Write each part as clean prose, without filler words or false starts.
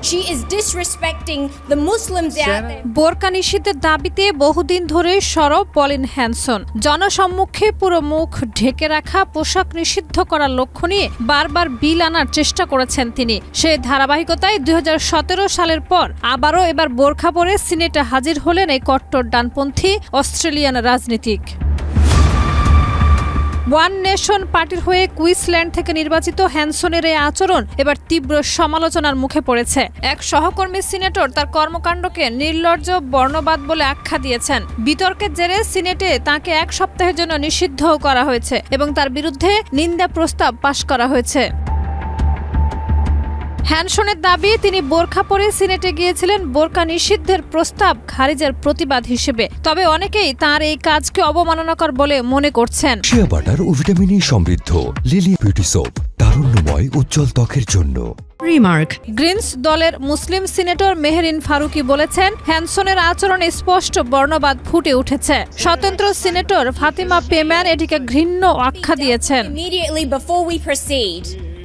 She is disrespecting the Muslims out there. বোরকা নিষিদ্ধের দাবিতে বহুদিন ধরে সরব পলিন হ্যানসন। জনসম্মুখে পুরো মুখ ঢেকে রাখা পোশাক নিষিদ্ধ করার লক্ষ্য নিয়ে বারবার বিল আনার চেষ্টা করেছেন তিনি। সেই ধারাবাহিকতায় 2017 সালের পর আবারও এবার বোরকা পরে সিনেটে হাজির হলেন এই কট্টর ডানপন্থী অস্ট্রেলিয়ান রাজনীতিক। ওয়ান নেশন পার্টির হয়ে কুইন্সল্যান্ড থেকে নির্বাচিত হ্যানসনের এই আচরণ এবার তীব্র সমালোচনার মুখে পড়েছে। এক সহকর্মী সিনেটর তার কর্মকাণ্ডকে নির্লজ্জ বর্ণবাদ বলে আখ্যা দিয়েছেন। বিতর্কের জেরে সিনেটে তাকে 1 সপ্তাহের জন্য নিষিদ্ধও করা হয়েছে এবং তার বিরুদ্ধে নিন্দা প্রস্তাব পাশ করা হয়েছে। হ্যানসনের দাবি, তিনি বোরকা পরে সিনেটে গিয়েছিলেন বোরকা নিষিদ্ধের প্রস্তাব খারিজের প্রতিবাদ হিসেবে। তবে অনেকেই তার এই কাজকে অবমাননাকর বলে মনে করছেন। শিয়া বাটার ও ভিটামিন ই সমৃদ্ধ লিলি বিউটি সোপ, তারুণ্যময় উজ্জ্বল ত্বকের জন্য। রিমার্ক। গ্রিনস দলের মুসলিম সিনেটর মেহরিন ফারুকি বলেছেন, হ্যানসনের আচরণে স্পষ্ট বর্ণবাদ ফুটে উঠেছে। স্বতন্ত্র সিনেটর ফাতিমা পেম্যান এটিকে ঘৃণ্য আখ্যা দিয়েছেন।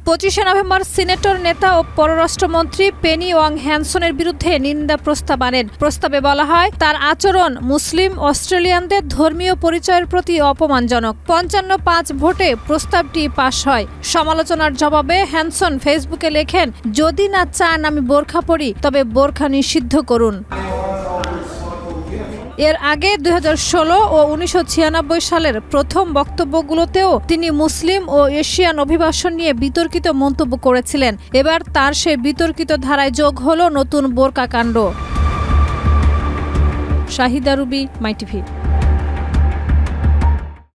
25 নভেম্বর সিনেটর নেতা ও পররাষ্ট্রমন্ত্রী পেনি ওয়াং হ্যানসনের বিরুদ্ধে নিন্দা প্রস্তাব আনেন। প্রস্তাবে বলা হয়, তার আচরণ মুসলিম অস্ট্রেলিয়ানদের ধর্মীয় পরিচয়ের প্রতি অপমানজনক। 55-5 ভোটে প্রস্তাবটি পাশ হয়। সমালোচনার জবাবে হ্যানসন ফেসবুকে লেখেন, যদি না চান আমি বোরকা পরি তবে বোরকা নিষিদ্ধ করুন। এর আগে 2016 ও 1996 সালের প্রথম বক্তব্যগুলোতেও তিনি মুসলিম ও এশিয়ান অভিবাসন নিয়ে বিতর্কিত মন্তব্য করেছিলেন। এবার তার সেই বিতর্কিত ধারায় যোগ হলো নতুন বোরকা কাণ্ড। শাহিদা রুবি, মাই টিভি।